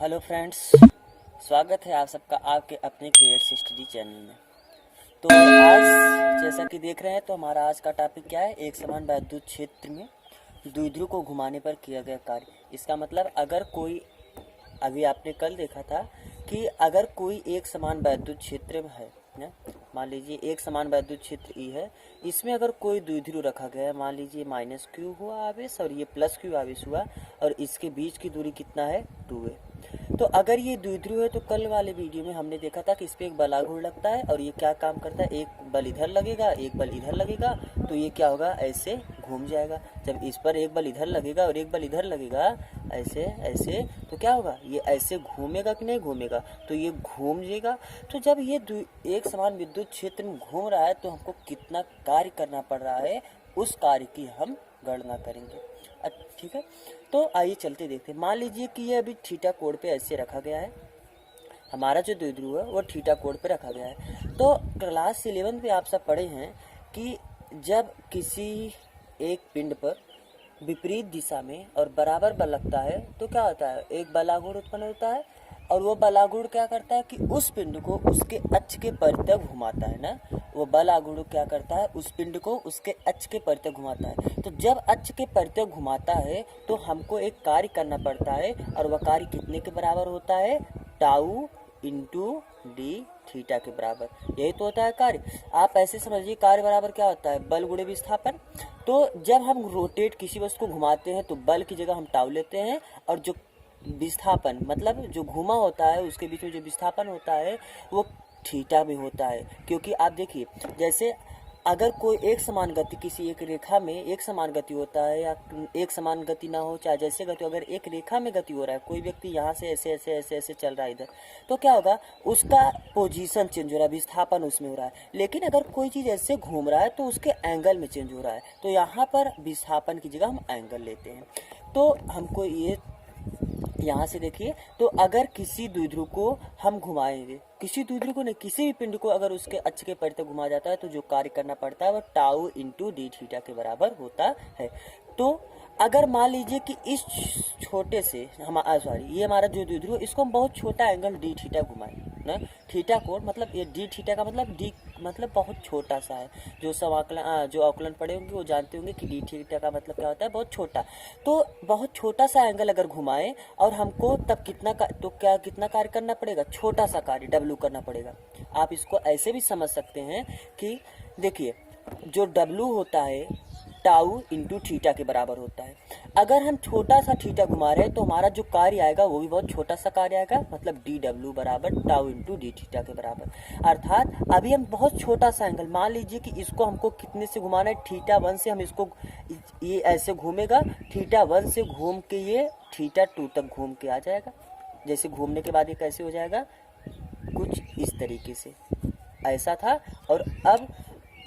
Hello friends, स्वागत है आप सबका आपके अपने क्रिएट स्टडी चैनल में। तो आज जैसा कि देख रहे हैं तो हमारा आज का टॉपिक क्या है, एक समान वैद्युत क्षेत्र में द्विध्रुव को घुमाने पर किया गया कार्य। इसका मतलब अगर कोई, अभी आपने कल देखा था कि अगर कोई एक समान वैद्युत क्षेत्र है, मान लीजिए एक समान वैद्युत क्षेत्र ई है, इसमें अगर कोई द्विध्रुव रखा गया है, मान लीजिए माइनस क्यू हुआ आवेश और ये प्लस क्यू आवेश हुआ और इसके बीच की दूरी कितना है, 2 है। तो अगर ये द्विध्रुव है तो कल वाले वीडियो में हमने देखा था कि इस पर एक बलाघूर्ण लगता है और ये क्या काम करता है, एक बल इधर लगेगा एक बल इधर लगेगा, तो ये क्या होगा, ऐसे घूम जाएगा। जब इस पर एक बल इधर लगेगा और एक बल इधर लगेगा, ऐसे ऐसे, तो क्या होगा, ये ऐसे घूमेगा कि नहीं घूमेगा, तो ये घूम जाएगा। तो जब ये एक समान विद्युत क्षेत्र में घूम रहा है तो हमको कितना कार्य करना पड़ रहा है, उस कार्य की हम गणना करेंगे। ठीक है, तो आइए चलते देखते हैं। मान लीजिए कि ये अभी थीटा कोण पे ऐसे रखा गया है, हमारा जो द्विध्रुव है वो थीटा कोण पे रखा गया है। तो क्लास 11 में आप सब पढ़े हैं कि जब किसी एक पिंड पर विपरीत दिशा में और बराबर बल लगता है तो क्या होता है, एक बलाघूर्ण उत्पन्न होता है और वो बलाघूर्ण क्या करता है कि उस पिंड को उसके अक्ष के परितः घुमाता है ना। वो बलाघूर्ण क्या करता है, उस पिंड को उसके अक्ष के परितः घुमाता है। तो जब अक्ष के परितः घुमाता है तो हमको एक कार्य करना पड़ता है और वह कार्य कितने के बराबर होता है, टाउ इंटू डी थीटा के बराबर। यही तो होता है कार्य। आप ऐसे समझिए, कार्य बराबर क्या होता है, बल गुणे विस्थापन। तो जब हम रोटेट किसी वस्तु को घुमाते हैं तो बल की जगह हम टाउ लेते हैं और जो विस्थापन मतलब जो घुमा होता है उसके बीच में जो विस्थापन होता है वो थीटा में होता है। क्योंकि आप देखिए, जैसे अगर कोई एक समान गति किसी एक रेखा में एक समान गति होता है या एक समान गति ना हो, चाहे जैसे गति, अगर एक रेखा में गति हो रहा है, कोई व्यक्ति यहाँ से ऐसे ऐसे ऐसे ऐसे चल रहा है इधर, तो क्या होगा, उसका पोजीशन चेंज हो रहा है, विस्थापन उसमें हो रहा है। लेकिन अगर कोई चीज़ ऐसे घूम रहा है तो उसके एंगल में चेंज हो रहा है, तो यहाँ पर विस्थापन की जगह हम एंगल लेते हैं। तो हमको ये यहाँ से देखिए, तो अगर किसी द्विध्रुव को हम घुमाएंगे, किसी द्विध्रुव को नहीं, किसी भी पिंड को अगर उसके अक्ष के परितः घुमा जाता है तो जो कार्य करना पड़ता है वह टाउ इंटू डी थीटा के बराबर होता है। तो अगर मान लीजिए कि इस छोटे से ये हमारा जो द्विध्रुव, इसको हम बहुत छोटा एंगल डी थीटा घुमाएं ना, थीटा कोण मतलब ये डी थीटा का मतलब डी मतलब बहुत छोटा सा है। जो जो अवकलन पढ़े होंगे वो जानते होंगे कि डी थीटा का मतलब क्या होता है, बहुत छोटा। तो बहुत छोटा सा एंगल अगर घुमाएं और हमको तब कितना कार्य करना पड़ेगा, छोटा सा कार्य डब्ल्यू करना पड़ेगा। आप इसको ऐसे भी समझ सकते हैं कि देखिए, जो डब्ल्यू होता है टाउ इंटू थीटा के बराबर होता है। अगर हम छोटा सा थीटा घुमा रहे हैं तो हमारा जो कार्य आएगा वो भी बहुत छोटा सा कार्य आएगा, मतलब डी डब्ल्यू बराबर टाउ इंटू डी थीटा के बराबर। अर्थात अभी हम बहुत छोटा सा एंगल, मान लीजिए कि इसको हमको कितने से घुमाना है, थीटा 1 से हम इसको, ये ऐसे घूमेगा, थीटा 1 से घूम के ये थीटा 2 तक घूम के आ जाएगा। जैसे घूमने के बाद ये कैसे हो जाएगा, कुछ इस तरीके से ऐसा था और अब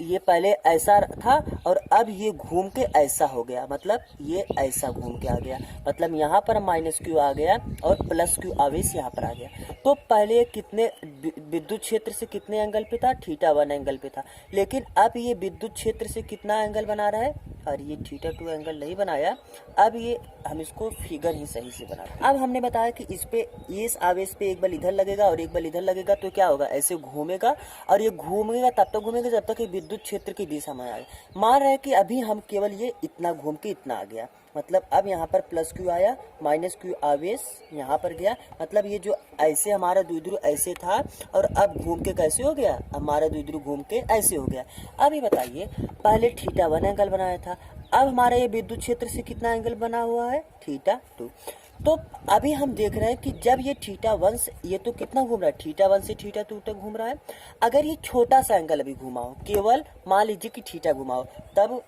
ये पहले ऐसा था और अब ये घूम के ऐसा हो गया, मतलब ये ऐसा घूम के आ गया, मतलब यहाँ पर माइनस क्यू आ गया और प्लस क्यू आवेश यहाँ पर आ गया। तो पहले कितने विद्युत क्षेत्र से कितने एंगल पे था, थीटा 1 एंगल पे था, लेकिन अब ये विद्युत क्षेत्र से कितना एंगल बना रहा है, और ये थीटा 2 एंगल नहीं बनाया। अब ये हम इसको फिगर ही सही से बना। अब हमने बताया कि इस पे इस आवेश पे एक बल इधर लगेगा और एक बल इधर लगेगा, तो क्या होगा, ऐसे घूमेगा और ये घूमेगा तब तक घूमेगा जब तक विद्युत क्षेत्र की दिशा में आए। मान रहे हैं कि अभी हम केवल ये इतना घूम के इतना आ गया, मतलब अब यहाँ पर प्लस क्यू आया, माइनस क्यू आवेश यहाँ पर गया, मतलब ये जो ऐसे हमारा द्विध्रुव ऐसे था और अब घूम के कैसे हो गया, हमारा द्विध्रुव घूम के ऐसे हो गया। अब ये बताइए, पहले थीटा 1 एंगल बनाया था, अब हमारा ये विद्युत क्षेत्र से कितना एंगल बना हुआ है, थीटा 2। तो अभी हम देख रहे हैं कि जब ये थीटा 1 से, ये तो कितना घूम रहा है, थीटा 1 से थीटा 2 तक घूम रहा है। अगर ये छोटा सा एंगल अभी घुमाओ, केवल मान लीजिए कि थीटा घुमाओ, तब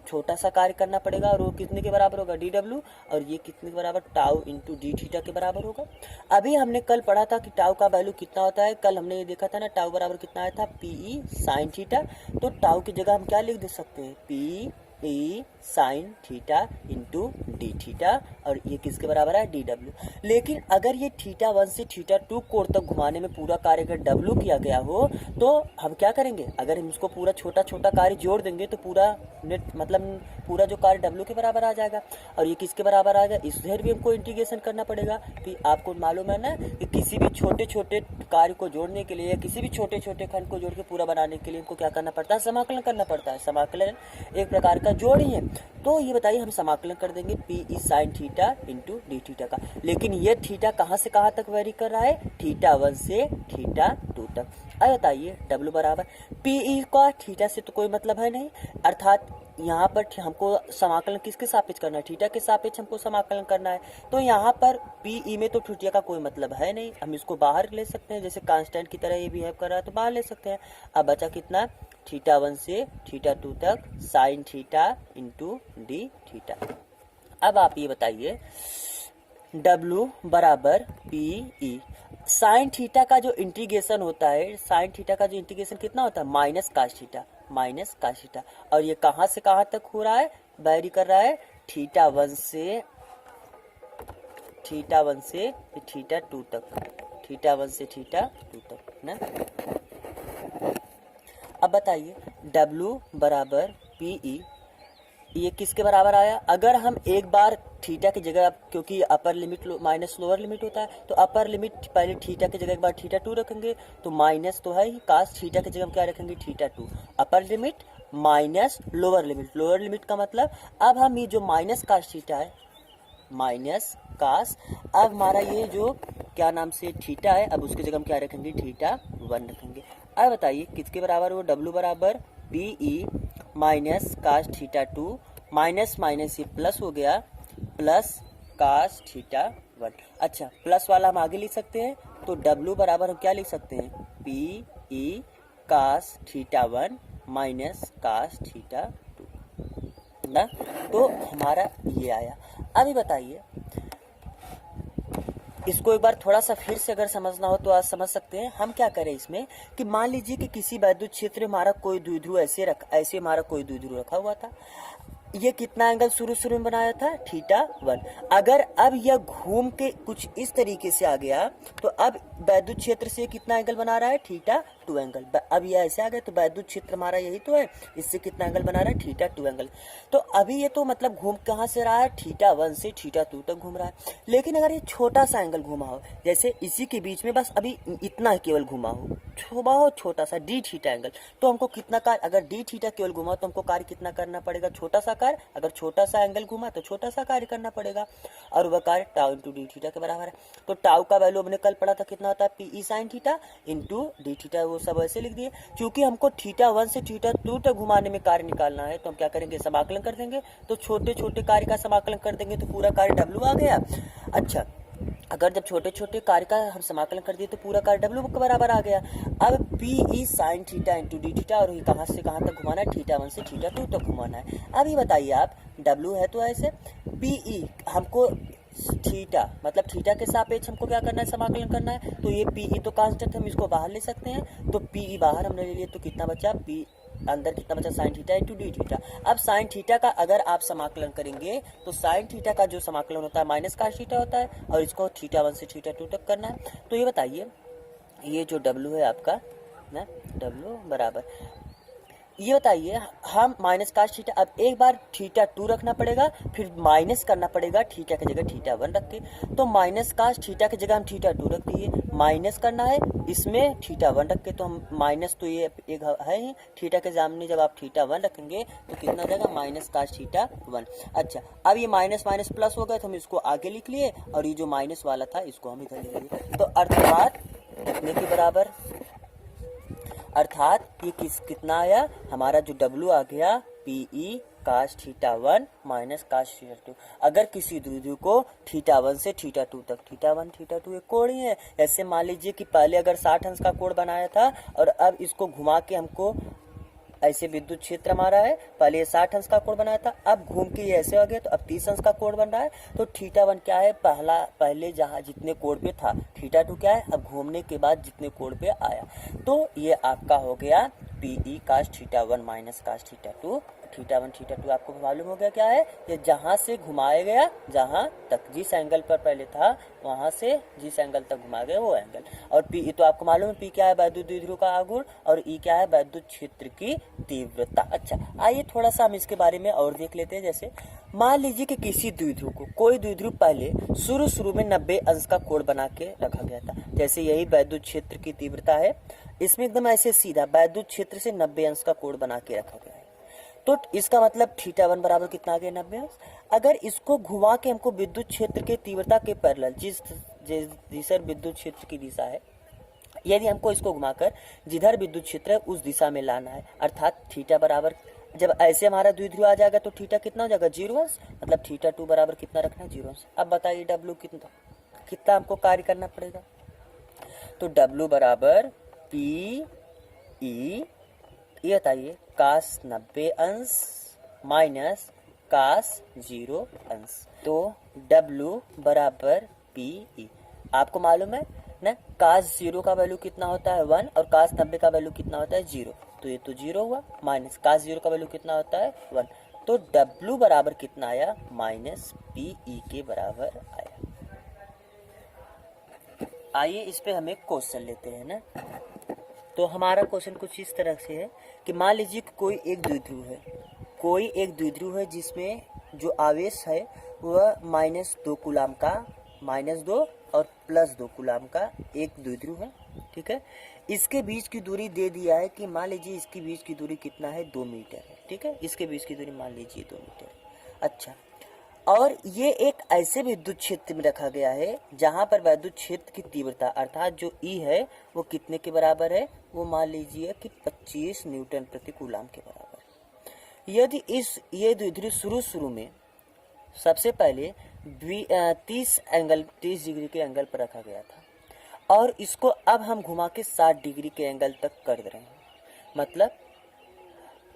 छोटा सा कार्य करना पड़ेगा और वो कितने के बराबर होगा, डी डब्ल्यू, और ये कितने के बराबर, टाउ इंटू डी थीटा के बराबर होगा। अभी हमने कल पढ़ा था कि टाउ का वैल्यू कितना होता है, कल हमने ये देखा था ना, टाउ बराबर कितना आया था, पीई साइन थीटा। तो टाउ की जगह हम क्या लिख दे सकते हैं, पी ई sine theta into D theta, और ये किसके बराबर है, डी डब्ल्यू। लेकिन अगर ये थीटा 1 से थीटा 2 कोण तक घुमाने में पूरा कार्य अगर डब्ल्यू किया गया हो तो हम क्या करेंगे, अगर हम इसको पूरा छोटा छोटा कार्य जोड़ देंगे तो पूरा नेट मतलब पूरा जो कार्य डब्ल्यू के बराबर आ जाएगा। और ये किसके बराबर आ जाएगा, इधर भी हमको इंटीग्रेशन करना पड़ेगा। कि आपको मालूम है ना कि किसी भी छोटे छोटे कार्य को जोड़ने के लिए, किसी भी छोटे छोटे खंड को जोड़ के पूरा बनाने के लिए हमको क्या करना पड़ता है, समाकलन करना पड़ता है। समाकलन एक प्रकार का जोड़ ही है। तो ये बताइए हम समाकलन कर देंगे P E sine theta into D theta का। लेकिन ये थीटा कहाँ से कहाँ तक वेरी कर रहा है, थीटा 1 से थीटा 2 तक। अब बताइए डब्ल्यू बराबर पी ई का थीटा से तो कोई मतलब है नहीं, अर्थात यहाँ पर हमको समाकलन किसके सापेक्ष करना है, थीटा के सापेक्ष हमको समाकलन करना है। तो यहाँ पर पी ई में तो थीटा का कोई मतलब है नहीं, हम इसको बाहर ले सकते हैं, जैसे कांस्टेंट की तरह ये बिहेव कर रहा है तो बाहर ले सकते हैं। अब बचा कितना, थीटा 1 से थीटा 2 तक sine theta into D theta. अब आप ये बताइए W बराबर पी ई, साइन थीटा का जो इंटीग्रेशन होता है, साइन थीटा का जो इंटीग्रेशन कितना होता है, minus cos theta, minus cos theta. और ये कहाँ से कहाँ तक हो रहा है, वेरी कर रहा है थीटा 1 से थीटा 2 तक, थीटा 1 से थीटा 2 तक ना। अब बताइए W बराबर पी ई, ये किसके बराबर आया, अगर हम एक बार थीटा की जगह, क्योंकि upper limit minus lower limit होता है, तो अपर लिमिट पहले थीटा की जगह एक बार थीटा 2 रखेंगे, तो माइनस तो है ही, कास थीटा की जगह हम क्या रखेंगे, theta 2। Upper limit minus lower limit, lower limit का मतलब अब हम ये जो माइनस कास थीटा है, माइनस कास, अब हमारा ये जो क्या नाम से थीटा है, अब उसकी जगह हम क्या रखेंगे, थीटा 1 रखेंगे। अब बताइए किसके बराबर हो, डब्ल्यू बराबर P E minus cos theta 2, minus minus ये प्लस हो गया, प्लस कास थीटा 1। अच्छा, प्लस वाला हम आगे लिख सकते हैं, तो W बराबर हम क्या लिख सकते हैं, P E cos theta 1 minus cos theta 2 ना। तो हमारा ये आया। अभी बताइए इसको एक बार थोड़ा सा फिर से अगर समझना हो तो आज समझ सकते हैं। हम क्या करें इसमें कि मान लीजिए कि किसी वैद्युत क्षेत्र में हमारा कोई द्विध्रुव ऐसे हमारा कोई द्विध्रुव रखा हुआ था, ये कितना एंगल शुरू में बनाया था, थीटा 1। अगर अब यह घूम के कुछ इस तरीके से आ गया तो अब वैद्युत क्षेत्र से कितना एंगल बना रहा है, थीटा 2 एंगल। अब यह ऐसे आ गया तो वैद्युत क्षेत्र हमारा यही तो है, इससे कितना एंगल बना रहा है, थीटा 2 एंगल। तो अभी ये तो मतलब घूम कहाँ से रहा है, थीटा 1 से थीटा 2 तक घूम रहा है। लेकिन अगर ये छोटा सा एंगल घूमा हो, जैसे इसी के बीच में बस अभी इतना केवल घूमा हो, बहुत छोटा सा डी थीटा एंगल, तो हमको कितना कार्य, अगर डी थीटा केवल घुमा तो हमको कार्य कितना करना पड़ेगा, छोटा सा कार्य। अगर छोटा सा एंगल घुमा तो छोटा सा कार्य करना पड़ेगा, और वह कार्य टाउ इंटू डी थीटा के बराबर है। तो टाउ का वैल्यू हमने कल पढ़ा था कितना होता है, P E sine theta into D theta, वो सब ऐसे लिख दिए। क्योंकि हमको थीटा 1 से थीटा 2 तक घुमाने में कार्य निकालना है, तो हम क्या करेंगे, समाकलन कर देंगे। तो छोटे छोटे कार्य का समाकलन कर देंगे तो पूरा कार्य डब्ल्यू आ गया। अच्छा, अगर जब छोटे छोटे कार्य का हम समाकलन कर दिए तो पूरा कार्य डब्ल्यू के बराबर आ गया। अब P E sine theta into D theta, और ये कहाँ से कहाँ तक घुमाना है, थीटा 1 से थीटा 2 तक घुमाना है। अब ये बताइए आप, डब्ल्यू है तो ऐसे, पी ई हमको थीटा मतलब थीटा के सापेक्ष हमको क्या करना है, समाकलन करना है। तो ये पी ई तो कांस्टेंट, हम इसको बाहर ले सकते हैं, तो पी ई बाहर हमने ले लिया, तो कितना बचा, पी अंदर कितना बचा, sine theta into D theta. अब साइन थीटा का अगर आप समाकलन करेंगे तो साइन थीटा का जो समाकलन होता है माइनस कास थीटा होता है, और इसको थीटा 1 से थीटा 2 तक करना है। तो ये बताइए ये जो डब्ल्यू है आपका ना, डब्ल्यू बराबर, ये बताइए हम माइनस कास थीटा, अब एक बार थीटा 2 रखना पड़ेगा, फिर माइनस करना पड़ेगा थीटा की जगह थीटा 1 रख के। तो माइनस कास थीटा की जगह हम थीटा 2 रख दिए, माइनस करना है इसमें थीटा 1 रख के, तो हम माइनस तो ये एक है ही, थीटा के सामने जब आप थीटा 1 रखेंगे तो कितना जाएगा, माइनस कास थीटा 1। अच्छा, अब ये माइनस माइनस प्लस हो गया तो हम इसको आगे लिख लिए, और ये जो माइनस वाला था इसको हम इधर ले लिए। तो अर्थात कितने के बराबर, अर्थात ये कितना आया हमारा, जो डब्ल्यू आ गया P E cos theta 1 minus cos theta 2। अगर किसी द्विध्रुव को थीटा 1 से थीटा 2 तक, थीटा 1 थीटा 2 एक कोण ही है। ऐसे मान लीजिए कि पहले अगर 60 अंश का कोण बनाया था, और अब इसको घुमा के हमको ऐसे विद्युत क्षेत्र हमारा है, पहले ये 60 अंश का कोण बनाया था, अब घूम के ये ऐसे हो गया, तो अब 30 अंश का कोण बन रहा है। तो थीटा 1 क्या है, पहले जहाँ जितने कोण पे था, थीटा 2 क्या है, अब घूमने के बाद जितने कोण पे आया। तो ये आपका हो गया P E cos theta 1 minus cos theta 2 θ1 θ2 आपको मालूम हो गया क्या है, ये जहाँ से घुमाया गया, जहाँ तक जिस एंगल पर पहले था वहाँ से जिस एंगल तक घुमाया गया वो एंगल। और P तो आपको मालूम है P क्या है, वैद्युत द्विध्रुव का आघूर्ण, और E क्या है, वैद्युत क्षेत्र की तीव्रता। अच्छा, आइए थोड़ा सा हम इसके बारे में और देख लेते हैं। जैसे मान लीजिए कि किसी द्विध्रुव को, कोई द्विध्रुव पहले शुरू में 90 अंश का कोण बना के रखा गया था, जैसे यही वैद्युत क्षेत्र की तीव्रता है, इसमें एकदम ऐसे सीधा वैद्युत क्षेत्र से 90 अंश का कोण बना के रखा गया है। तो इसका मतलब θ1 बराबर कितना आ गया, 90 अंश। अगर इसको घुमा के हमको विद्युत क्षेत्र के तीव्रता के पैरेलल, जिस दिशा विद्युत क्षेत्र की दिशा है, यदि हमको इसको घुमाकर जिधर विद्युत क्षेत्र है उस दिशा में लाना है, अर्थात थीटा बराबर, जब ऐसे हमारा द्विध्रुव आ जाएगा तो थीटा कितना हो जाएगा, 0 अंश, मतलब θ2 बराबर कितना रखना है, 0 अंश। अब बताइए W कितना हमको कार्य करना पड़ेगा, तो W बराबर P E, ये बताइए कास 90 अंश माइनस कास 0 अंश, तो W बराबर PE। आपको मालूम है ना, कास 0 का वैल्यू कितना होता है 1, और कास 90 का वैल्यू कितना होता है 0, तो ये तो 0 हुआ, माइनस कास 0 का वैल्यू कितना होता है 1, तो W बराबर कितना आया, माइनस PE के बराबर आया। आइए इस पे हम एक क्वेश्चन लेते हैं ना। तो हमारा क्वेश्चन कुछ इस तरह से है कि मान लीजिए कि कोई एक द्विध्रुव है जिसमें जो आवेश है वह -2 कूलाम का, -2 और +2 कूलाम का एक द्विध्रुव है, ठीक है। इसके बीच की दूरी दे दिया है कि मान लीजिए इसके बीच की दूरी कितना है, 2 मीटर है, ठीक है। इसके बीच की दूरी मान लीजिए 2 मीटर है। अच्छा, और ये एक ऐसे विद्युत क्षेत्र में रखा गया है जहां पर विद्युत क्षेत्र की तीव्रता अर्थात जो E है वो कितने के बराबर है, वो मान लीजिए कि 25 न्यूटन प्रति कूलाम के बराबर। यदि ये द्विध्रुव शुरू में सबसे पहले 30 डिग्री के एंगल पर रखा गया था, और इसको अब हम घुमा के 60 डिग्री के एंगल तक कर दे रहे हैं, मतलब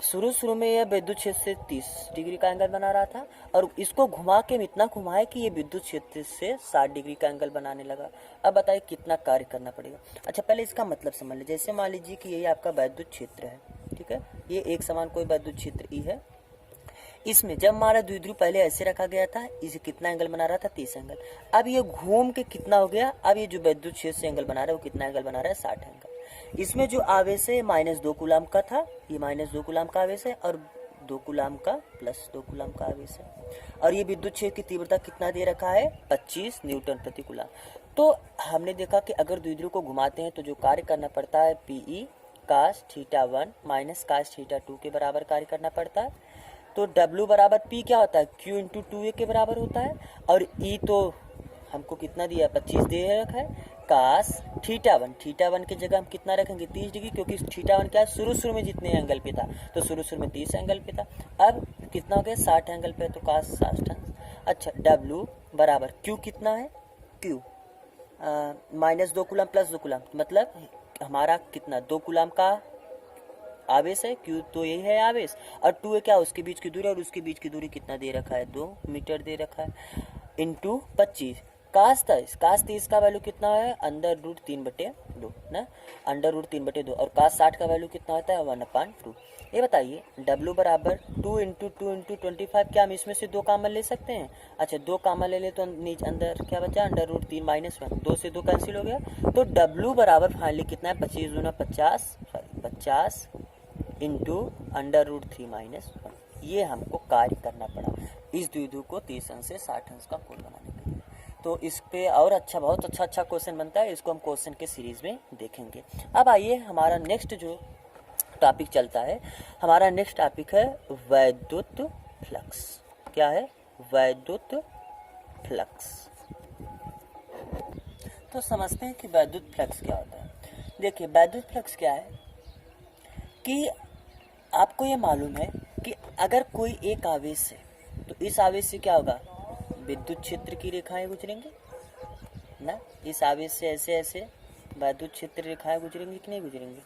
शुरू में यह विद्युत क्षेत्र से 30 डिग्री का एंगल बना रहा था, और इसको घुमा के इतना घुमाए कि ये विद्युत क्षेत्र से 60 डिग्री का एंगल बनाने लगा। अब बताइए कितना कार्य करना पड़ेगा। अच्छा, पहले इसका मतलब समझ लीजिए। जैसे मान लीजिए कि यही आपका विद्युत क्षेत्र है, ठीक है, ये एक समान कोई विद्युत क्षेत्र E है। इसमें जब हमारा द्विध्रुव पहले ऐसे रखा गया था, इसे कितना एंगल बना रहा था, 30 एंगल। अब ये घूम के कितना हो गया, अब ये जो विद्युत क्षेत्र से एंगल बना रहा है वो कितना एंगल बना रहा है, 60 एंगल। इसमें जो आवेश है -2 कूलाम का था, ये -2 कूलाम का आवेश है, और 2 कूलाम का +2 कूलाम का आवेश है, और ये विद्युत क्षेत्र की तीव्रता कितना दे रखा है, 25 न्यूटन प्रति कूलाम। तो हमने देखा कि अगर द्विध्रुव को घुमाते हैं तो जो कार्य करना पड़ता है PE कास θ1 माइनस कास θ2 के बराबर कार्य करना पड़ता है। तो W बराबर P क्या होता है, Q इंटू 2A के बराबर होता है, और E तो हमको कितना दिया, 25 दे रखा है, कास θ1 की जगह हम कितना रखेंगे, 30 डिग्री, क्योंकि θ1 क्या है, शुरू में जितने एंगल पे था, तो शुरू में 30 एंगल पे था, अब कितना हो गया, 60 एंगल पे, तो कास 60। अच्छा, W बराबर Q कितना है, Q -2 कूलाम +2 कूलाम, मतलब हमारा कितना, 2 कूलाम का आवेश है, Q तो यही है आवेश, और 2 है क्या, उसके बीच की दूरी, और उसके बीच की दूरी कितना दे रखा है, 2 मीटर दे रखा है, इंटू 25 कास 30 का वैल्यू कितना है, √3/2 ना, √3/2, और कास 60 का वैल्यू कितना होता है, 1/2। ये बताइए W बराबर 2 इंटू 25, क्या हम इसमें से 2 कॉमन ले सकते हैं। अच्छा, 2 कॉमन ले तो नीचे अंदर क्या बचा, √3 - 1, 2 से 2 कैंसिल हो गया, तो W बराबर फाइनली कितना है, 25 दूना 50 इंटू √3 - 1। ये हमको कार्य करना पड़ा इस द्विध्रुव को 30 अंश से 60 अंश का कोण बनाने के लिए। तो इस पे और बहुत अच्छा क्वेश्चन बनता है, इसको हम क्वेश्चन के सीरीज में देखेंगे। अब आइए हमारा नेक्स्ट जो टॉपिक चलता है, हमारा नेक्स्ट टॉपिक है वैद्युत फ्लक्स। क्या है, वैद्युत फ्लक्स। तो समझते हैं कि वैद्युत फ्लक्स क्या होता है। देखिए, वैद्युत फ्लक्स क्या है कि आपको ये मालूम है कि अगर कोई एक आवेश है तो इस आवेश से क्या होगा, विद्युत क्षेत्र की रेखाएं गुजरेंगी ना, इस आवेश से ऐसे ऐसे वैद्युत क्षेत्र रेखाएं गुजरेंगी कि नहीं गुजरेंगी,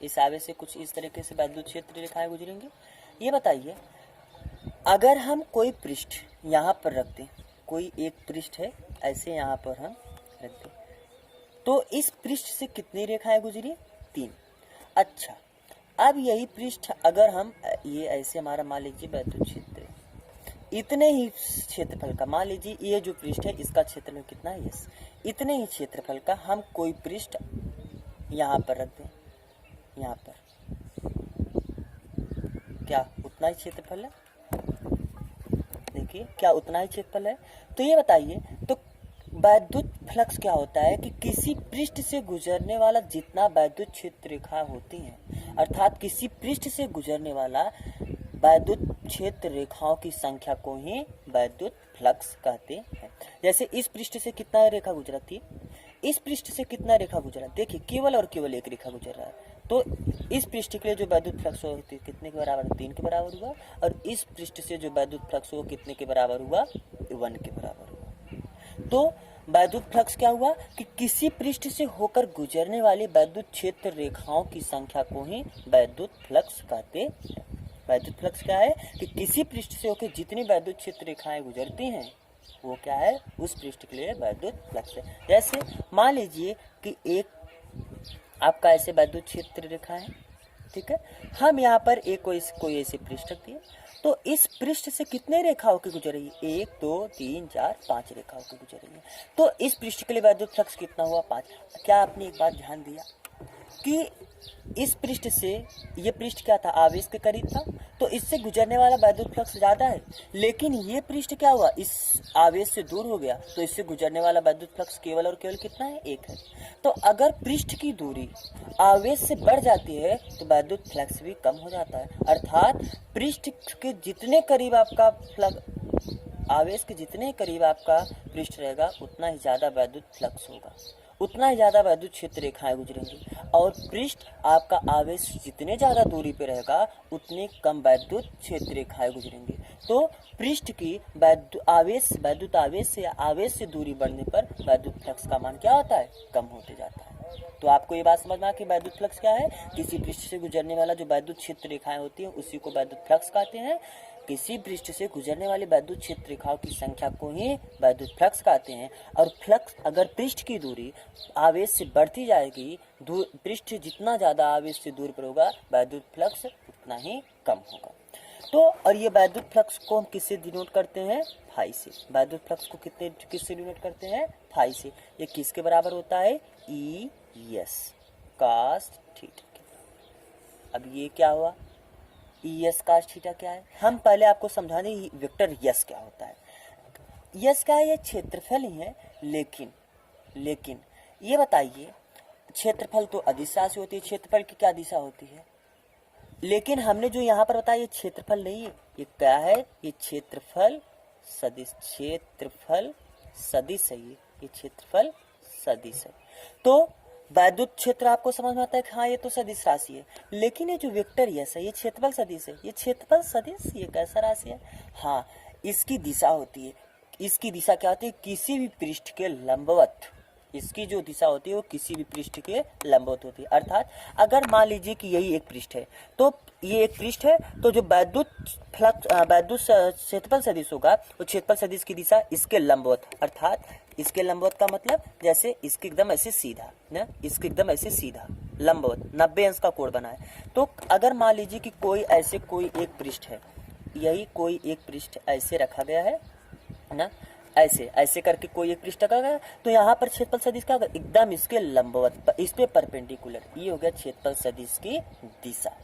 इस आवेश से कुछ इस तरीके से वैद्युत क्षेत्र रेखाएं गुजरेंगी। ये बताइए, अगर हम कोई पृष्ठ यहाँ पर रख दें, कोई एक पृष्ठ है ऐसे यहाँ पर हम रख दें, तो इस पृष्ठ से कितनी रेखाएं गुजरी, 3। अच्छा, अब यही पृष्ठ अगर हम ये ऐसे हमारा मान लीजिए वैद्युत क्षेत्र इतने ही क्षेत्रफल का, मान लीजिए ये जो पृष्ठ है इसका क्षेत्रफल कितना है, यस, इतने ही क्षेत्रफल का हम कोई पृष्ठ यहाँ पर रख दें, यहाँ पर क्या उतना ही क्षेत्रफल है, देखिए क्या उतना ही क्षेत्रफल है। तो ये बताइए, तो वैद्युत फ्लक्स क्या होता है कि किसी पृष्ठ से गुजरने वाला जितना वैद्युत क्षेत्र रेखा होती हैं, अर्थात किसी पृष्ठ से गुजरने वाला वैद्युत क्षेत्र रेखाओं की संख्या को ही वैद्युत फ्लक्स कहते हैं। जैसे इस पृष्ठ से कितना रेखा गुजरा थी, इस पृष्ठ से कितना रेखा गुजरा, देखिए केवल और केवल एक रेखा गुजर रहा है। तो इस पृष्ठ के लिए जो वैद्युत फ्लक्स हुआ कितने के बराबर, 3 के बराबर हुआ, और इस पृष्ठ से जो वैद्युत फ्लक्स हुआ कितने के बराबर हुआ, 1 के बराबर हुआ। तो वैद्युत फ्लक्स क्या हुआ कि किसी पृष्ठ से होकर गुजरने वाली वैद्युत क्षेत्र रेखाओं की संख्या को ही वैद्युत फ्लक्स कहते हैं। वैद्युत फ्लक्स क्या है कि किसी पृष्ठ से होकर जितनी वैद्युत क्षेत्र रेखाएं गुजरती हैं वो क्या है, उस पृष्ठ के लिए वैद्युत फ्लक्स है। जैसे मान लीजिए कि एक आपका ऐसे वैद्युत क्षेत्र रेखा है, ठीक है, हम यहाँ पर एक कोई ऐसे पृष्ठ रखती है, तो इस पृष्ठ से कितने रेखाओं की गुजर रही है, 1 2 3 4 5 रेखाओं की गुजर रही है। तो इस पृष्ठ के लिए वैद्युत फ्लक्स कितना हुआ, 5। क्या आपने एक बात ध्यान दिया कि इस पृष्ठ से, ये पृष्ठ क्या था, आवेश के करीब था, तो इससे गुजरने वाला वैद्युत फ्लक्स ज्यादा है, लेकिन ये पृष्ठ क्या हुआ, इस आवेश से दूर हो गया, तो इससे गुजरने वाला वैद्युत फ्लक्स केवल और केवल कितना है, 1 है। तो अगर पृष्ठ की दूरी आवेश से बढ़ जाती है तो वैद्युत फ्लक्स भी कम हो जाता है, अर्थात पृष्ठ के जितने करीब आपका फ्लक्स, आवेश के जितने करीब आपका पृष्ठ रहेगा उतना ही ज्यादा वैद्युत फ्लक्स होगा, उतना ही ज्यादा वैद्युत क्षेत्र रेखाएं गुजरेंगी, और पृष्ठ आपका आवेश जितने ज्यादा दूरी पे रहेगा उतने कम वैद्युत क्षेत्र रेखाएं गुजरेंगी। तो पृष्ठ की वैद्युत आवेश से आवेश से दूरी बढ़ने पर वैद्युत फ्लक्स का मान क्या होता है, कम होते जाता है। तो आपको ये बात समझ में आ कि वैद्युत फ्लक्स क्या है, किसी पृष्ठ से गुजरने वाला जो वैद्युत क्षेत्र रेखाएं होती है उसी को वैद्युत फ्लक्स कहते हैं। किसी पृष्ठ से गुजरने वाली वैद्युत क्षेत्र रेखाओं की संख्या को ही वैद्युत फ्लक्स कहते हैं। और फ्लक्स, अगर पृष्ठ की दूरी आवेश से बढ़ती जाएगी, पृष्ठ जितना ज्यादा आवेश से दूर पर होगा वैद्युत फ्लक्स उतना ही कम होगा। तो और ये वैद्युत फ्लक्स को हम किससे डिनोट करते हैं, फाई से। वैद्युत फ्लक्स को किससे डिनोट करते हैं, फाई से। ये किसके बराबर होता है, ई एस कॉस थीटा। अब ये क्या हुआ, ई एस कॉस थीटा क्या है, हम पहले आपको समझा दें वेक्टर यस क्या होता है। यस क्या है, ये क्षेत्रफल ही है, लेकिन ये बताइए, क्षेत्रफल तो अदिश राशि होती है, क्षेत्रफल की क्या दिशा होती है, लेकिन हमने जो यहाँ पर बताया ये क्षेत्रफल नहीं है, ये क्या है, ये क्षेत्रफल सदिश है, ये क्षेत्रफल सदिश है। तो वैद्युत क्षेत्र आपको समझ में आता है कि हाँ ये तो सदिश राशि है, लेकिन ये जो वेक्टर यस है ये क्षेत्रफल सदिश है। ये क्षेत्रफल सदिश ये कैसा राशि है, हाँ इसकी दिशा होती है, इसकी दिशा क्या होती है, किसी भी पृष्ठ के लंबवत, इसकी जो दिशा होती है वो किसी भी पृष्ठ के लंबवत होती है। अर्थात अगर मान लीजिए कि यही एक पृष्ठ है, तो ये एक पृष्ठ है, तो जो वैद्युत क्षेत्रफल सदिश होगा वो क्षेत्रफल सदिश की दिशा इसके लंबवत, अर्थात इसके लंबवत का मतलब जैसे इसके एकदम ऐसे सीधा ना, इसके एकदम ऐसे सीधा लंबवत 90 अंश का कोण बना है। तो अगर मान लीजिए कि कोई एक पृष्ठ है, यही कोई एक पृष्ठ ऐसे रखा गया है ना, ऐसे करके कोई एक पृष्ठ का गया, तो यहाँ पर क्षेत्रफल सदिश का एकदम इसके लंबवत, इस पे परपेंडिकुलर, ये हो गया क्षेत्रफल सदिश की दिशा।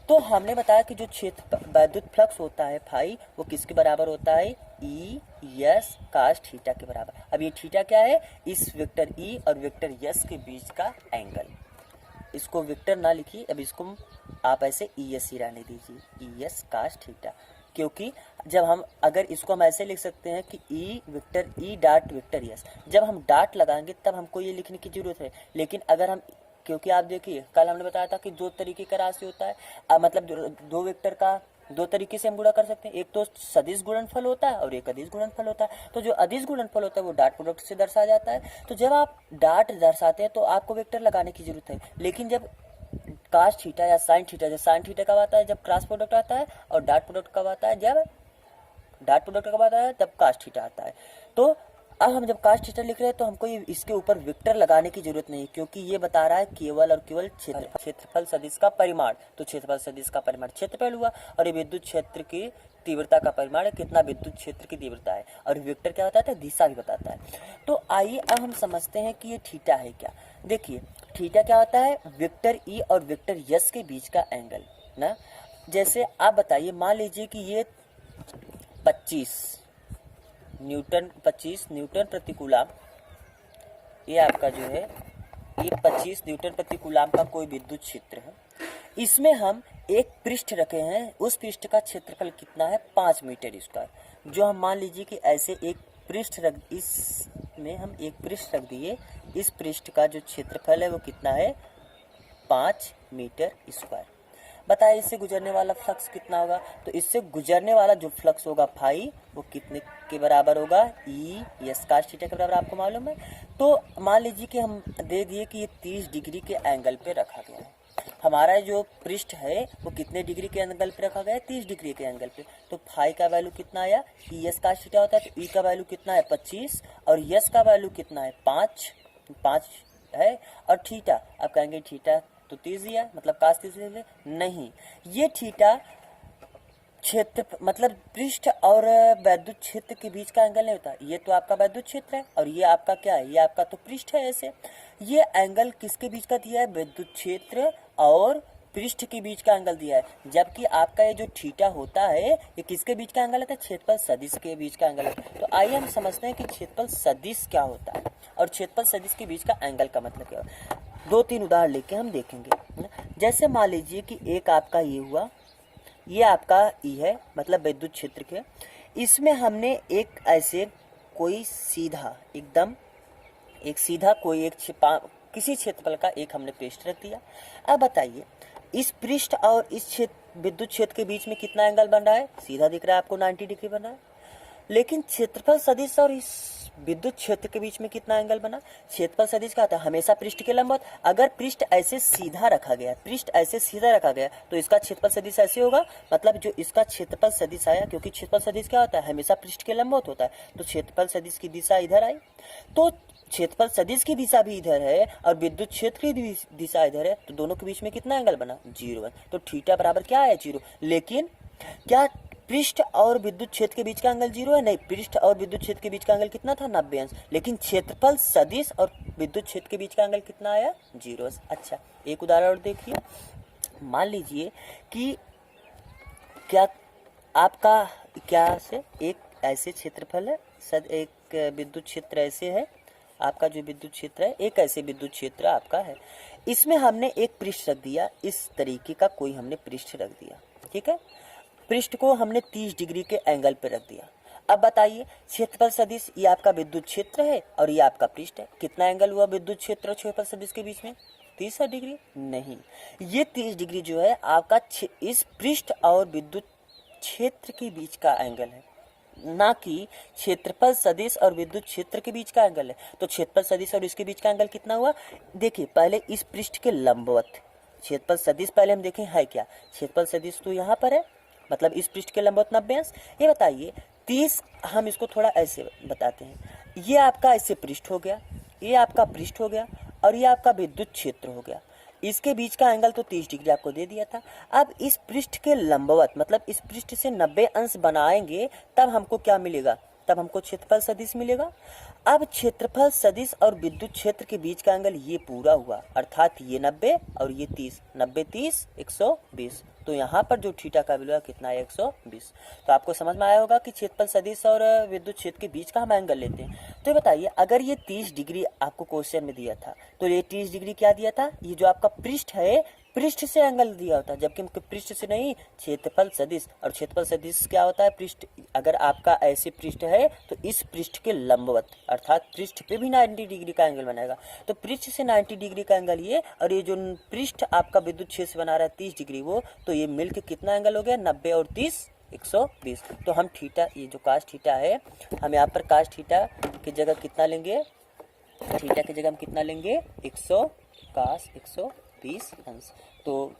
तो हमने बताया कि जो क्षेत्र वैद्युत फ्लक्स होता है फाई, वो किसके बराबर होता है, ई एस कॉस थीटा के बराबर। अब ये थीटा क्या है, इस वेक्टर ई और वेक्टर एस के बीच का एंगल। इसको वेक्टर ना लिखिए, अब इसको आप ऐसे ई एस ही रहने दीजिए, ई एस कॉस थीटा, क्योंकि जब हम अगर इसको हम ऐसे लिख सकते हैं कि E vector E dot vector S, जब हम डॉट लगाएंगे तब हमको ये लिखने की जरूरत है। लेकिन अगर हम, क्योंकि आप देखिए कल हमने बताया था कि 2 तरीके का राशि होता है, मतलब 2 वेक्टर का 2 तरीके से हम गुणा कर सकते हैं, एक तो सदिश गुणनफल होता है और एक अदिश गुणनफल होता है। तो जो अदिश गुणनफल होता है वो डॉट प्रोडक्ट से दर्शाया जाता है। तो जब आप डॉट दर्शाते हैं तो आपको वेक्टर लगाने की जरूरत है, लेकिन जब कॉस थीटा या साइन थीटा, जब साइन थीटा कब आता है, जब क्रॉस प्रोडक्ट आता है, और डॉट प्रोडक्ट कब आता है, जब डॉट प्रोडक्ट कब आता है, तब कॉस थीटा आता है। तो अब हम जब कास्ट थीटा लिख रहे हैं तो हमको ये इसके ऊपर वेक्टर लगाने की जरूरत नहीं, क्योंकि ये बता रहा है केवल और केवल क्षेत्रफल सदिश का परिमाण। तो क्षेत्रफल सदिश का परिमाण क्षेत्रफल हुआ, और ये विद्युत क्षेत्र की तीव्रता का परिमाण है, कितना विद्युत क्षेत्र की तीव्रता है। और वेक्टर क्या होता है, दिशा भी बताता है। तो आइए अब हम समझते हैं कि ये थीटा है क्या। देखिए थीटा क्या होता है, वेक्टर ई और वेक्टर यस के बीच का एंगल ना। जैसे आप बताइए, मान लीजिए कि ये 25 न्यूटन प्रति कूलम, ये आपका जो है ये 25 न्यूटन प्रति कूलम का कोई विद्युत क्षेत्र है। इसमें हम एक पृष्ठ रखे हैं, उस पृष्ठ का क्षेत्रफल कितना है, 5 मीटर स्क्वायर। जो हम मान लीजिए कि ऐसे एक पृष्ठ रख, इसमें हम एक पृष्ठ रख दिए, इस पृष्ठ का जो क्षेत्रफल है वो कितना है, 5 मीटर स्क्वायर। बताइए इससे गुजरने वाला फ्लक्स कितना होगा। तो इससे गुजरने वाला जो फ्लक्स होगा फाई, वो कितने के बराबर होगा, ई यस कास्ट थीटा के बराबर, आपको मालूम है। तो मान लीजिए कि हम दे दिए कि ये 30 डिग्री के एंगल पे रखा गया है। हमारा जो पृष्ठ है वो कितने डिग्री के एंगल पे रखा गया है, 30 डिग्री के एंगल पे। तो फाई का वैल्यू कितना आया, ई यस कास्ट थीटा होता है, तो ई का वैल्यू कितना है 25, और यस का वैल्यू कितना है 5 है। और थीटा आप कहेंगे थीटा तो 30 दिया, मतलब काश 30 ले, नहीं, ये थीटा क्षेत्र मतलब पृष्ठ और वैद्युत क्षेत्र के बीच का एंगल नहीं होता। ये तो आपका वैद्युत क्षेत्र है और ये आपका क्या है, ये आपका तो पृष्ठ है। ऐसे ये एंगल किसके बीच का दिया है, वैद्युत क्षेत्र और पृष्ठ के बीच का एंगल दिया है। जबकि आपका ये जो थीटा होता है ये किसके बीच का एंगल होता है, क्षेत्रफल सदिश के बीच का एंगल है। तो आइए हम समझते हैं कि क्षेत्रफल सदिश क्या होता है और क्षेत्रफल सदिश के बीच का एंगल का मतलब क्या है। 2-3 उदाहरण लेके हम देखेंगे। जैसे मान लीजिए कि एक आपका ये हुआ, ये आपका ई है, मतलब विद्युत क्षेत्र के, इसमें हमने एक ऐसे कोई सीधा एकदम एक सीधा कोई एक किसी क्षेत्रफल का एक हमने पृष्ठ रख दिया। अब बताइए इस पृष्ठ और इस क्षेत्र विद्युत क्षेत्र के बीच में कितना एंगल बन रहा है, सीधा दिख रहा है आपको 90 डिग्री बन रहा है। लेकिन क्षेत्रफल सदिश और इस विद्युत क्षेत्र के बीच में कितना एंगल बना, क्षेत्रफल सदिश का होता है हमेशा पृष्ठ के लंबवत। अगर पृष्ठ ऐसे सीधा रखा गया, पृष्ठ ऐसे सीधा रखा गया तो इसका क्षेत्रफल सदिश ऐसे होगा, मतलब जो इसका क्षेत्रफल सदिश आया, क्योंकि क्षेत्रफल सदिश क्या होता है, हमेशा पृष्ठ के लंबवत होता है, तो क्षेत्रफल सदिश की दिशा इधर आई, तो क्षेत्रफल सदिश की दिशा भी इधर है और विद्युत क्षेत्र की दिशा इधर है, तो दोनों के बीच में कितना एंगल बना, 0 है। तो थीटा बराबर क्या है, 0। लेकिन क्या पृष्ठ और विद्युत क्षेत्र के बीच का एंगल 0 है, नहीं, पृष्ठ और विद्युत क्षेत्र के बीच का एंगल कितना था, 90 अंश। लेकिन क्षेत्रफल सदिश और विद्युत क्षेत्र के बीच का एंगल कितना आया, 0। अच्छा, एक उदाहरण और देखिए। मान लीजिए कि क्या आपका क्या से एक ऐसे क्षेत्रफल है, एक विद्युत क्षेत्र ऐसे है, आपका जो विद्युत क्षेत्र है एक ऐसे विद्युत क्षेत्र आपका है, इसमें हमने एक पृष्ठ रख दिया, इस तरीके का कोई हमने पृष्ठ रख दिया, ठीक है। पृष्ठ को हमने 30 डिग्री के एंगल पर रख दिया। अब बताइए क्षेत्रफल सदिश, ये आपका विद्युत क्षेत्र है और ये आपका पृष्ठ है, कितना एंगल हुआ विद्युत क्षेत्र और क्षेत्रफल सदिश के बीच में, 30 डिग्री, नहीं, ये 30 डिग्री जो है आपका इस पृष्ठ और विद्युत क्षेत्र के बीच का एंगल है, ना कि क्षेत्रफल सदिश और विद्युत क्षेत्र के बीच का एंगल है। तो क्षेत्रफल सदिश और इसके बीच का एंगल कितना हुआ, देखिए पहले इस पृष्ठ के लंबवत क्षेत्रफल सदिश पहले हम देखें है क्या, क्षेत्रफल सदिश तो यहाँ पर है, मतलब इस पृष्ठ के लंबवत 90 अंश। ये बताइए 30, हम इसको थोड़ा ऐसे बताते हैं, ये आपका ऐसे पृष्ठ हो गया, ये आपका पृष्ठ हो गया और ये आपका विद्युत क्षेत्र हो गया, इसके बीच का एंगल तो 30 डिग्री आपको दे दिया था। अब इस पृष्ठ के लंबवत मतलब इस पृष्ठ से 90 अंश बनाएंगे तब हमको क्या मिलेगा, तब हमको क्षेत्रफल सदिश मिलेगा। अब क्षेत्रफल सदिश और विद्युत क्षेत्र के बीच का एंगल ये पूरा हुआ, अर्थात ये 90 और ये 30, 90 30 120, तो यहाँ पर जो थीटा का वैल्यू है कितना है, 120। तो आपको समझ में आया होगा कि क्षेत्रफल सदिश और विद्युत क्षेत्र के बीच का हम एंगल लेते हैं। तो बताइए अगर ये 30 डिग्री आपको क्वेश्चन में दिया था, तो ये 30 डिग्री क्या दिया था, ये जो आपका पृष्ठ है पृष्ठ से एंगल दिया होता है, जबकि पृष्ठ से नहीं, क्षेत्रफल सदिश। और क्षेत्रफल सदिश क्या होता है, पृष्ठ, अगर आपका ऐसे पृष्ठ है तो इस पृष्ठ के लंबवत, अर्थात पृष्ठ पे भी 90 डिग्री का एंगल बनाएगा। तो पृष्ठ से 90 डिग्री का एंगल ये, और ये जो पृष्ठ आपका विद्युत क्षेत्र से बना रहा है 30 डिग्री वो, तो ये मिलकर कितना एंगल हो गया, 90 और 30 120। तो हम थीटा, ये जो कास थीटा है, हम यहाँ पर कास थीटा की जगह कितना लेंगे, थीटा की जगह हम कितना लेंगे, 100 कास 120 अंश। तो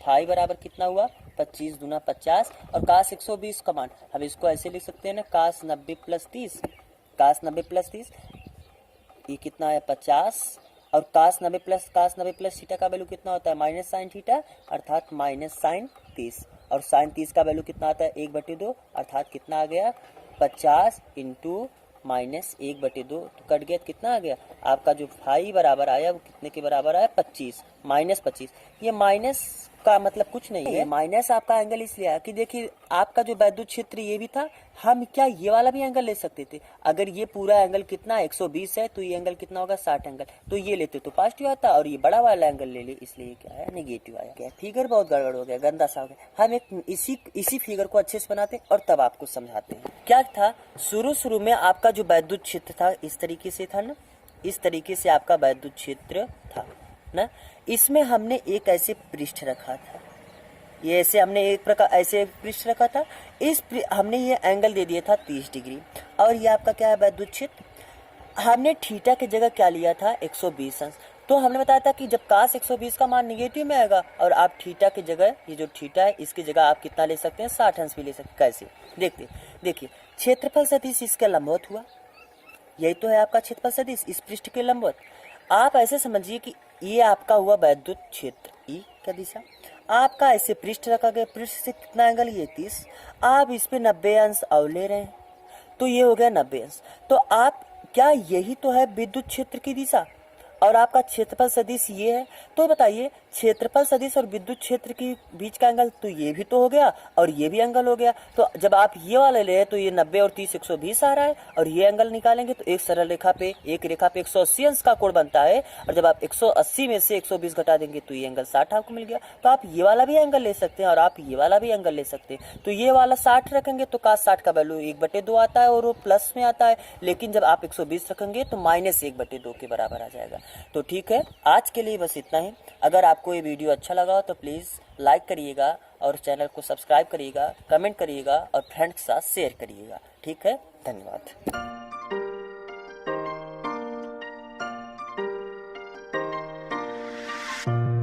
फाई बराबर कितना हुआ, 25 × 50, और कास 120 का मान हम इसको ऐसे लिख सकते हैं ना, कास 90 + 30 cos 90 प्लस 30, ये कितना है 50, और cos 90 प्लस थीटा का वैल्यू कितना होता है माइनस साइन थीटा, अर्थात माइनस साइन 30, और साइन 30 का वैल्यू कितना आता है 1/2, अर्थात कितना आ गया 50 इंटू माइनस 1/2, तो कट गया, कितना आ गया आपका जो फाई बराबर आया वो कितने के बराबर आया 25, -25। ये माइनस का मतलब कुछ नहीं है, माइनस आपका एंगल इसलिए आया कि देखिए आपका जो वैद्युत क्षेत्र ये भी था, हम क्या ये वाला भी एंगल ले सकते थे, अगर ये पूरा एंगल कितना 120 है तो ये एंगल कितना होगा 60 एंगल, तो ये लेते तो पॉजिटिव आता, और ये बड़ा वाला एंगल ले ले इसलिए क्या है नेगेटिव आया। क्या फिगर बहुत गड़बड़ हो गया, गंदा सा हो गया। हम एक इसी फिगर को अच्छे से बनाते और तब आपको समझाते हैं। क्या था, शुरू में आपका जो वैद्युत क्षेत्र था इस तरीके से था ना, इस तरीके से आपका वैद्युत क्षेत्र था ना, इसमें हमने एक ऐसे पृष्ठ रखा था, ये ऐसे हमने एक प्रकार ऐसे पृष्ठ रखा था, हमने ये एंगल दे दिया था 30 डिग्री, और ये आपका क्या है वैद्युत क्षेत्र। हमने थीटा की जगह क्या लिया था 120 अंश, तो हमने बताया था कि जब cos 120 का मान निगेटिव में आएगा और आप थीटा की जगह, ये जो थीटा है इसकी जगह आप कितना ले सकते हैं 60 अंश भी ले सकते हैं। कैसे देखिए क्षेत्रफल सदिश इसका लंबवत हुआ, यही तो है आपका क्षेत्रफल सदिश इस पृष्ठ के लंबवत। आप ऐसे समझिए कि ये आपका हुआ वैद्युत क्षेत्र ई का दिशा, आपका ऐसे पृष्ठ रखा गया, पृष्ठ से कितना एंगल ये 30, आप इस पे 90 अंश और ले रहे हैं तो ये हो गया 90 अंश। तो आप क्या यही तो है विद्युत क्षेत्र की दिशा, और आपका क्षेत्रफल सदिश ये है, तो बताइए क्षेत्रफल सदिश और विद्युत क्षेत्र के बीच का एंगल तो ये भी तो हो गया और ये भी एंगल हो गया। तो जब आप ये वाला ले तो ये 90 और 30 120 आ रहा है, और ये एंगल निकालेंगे तो एक सरल रेखा पे 180 अंश का कोण बनता है, और जब आप 180 में से 120 घटा देंगे तो ये एंगल 60 आपको मिल गया। तो आप ये वाला भी एंगल ले सकते हैं और आप ये वाला भी एंगल ले सकते हैं। तो ये वाला 60 रखेंगे तो cos 60 का वैल्यू 1/2 आता है और वो प्लस में आता है, लेकिन जब आप 120 रखेंगे तो माइनस 1/2 के बराबर आ जाएगा। तो ठीक है, आज के लिए बस इतना ही। अगर आपको ये वीडियो अच्छा लगा हो तो प्लीज़ लाइक करिएगा और चैनल को सब्सक्राइब करिएगा, कमेंट करिएगा और फ्रेंड्स के साथ शेयर करिएगा। ठीक है, धन्यवाद।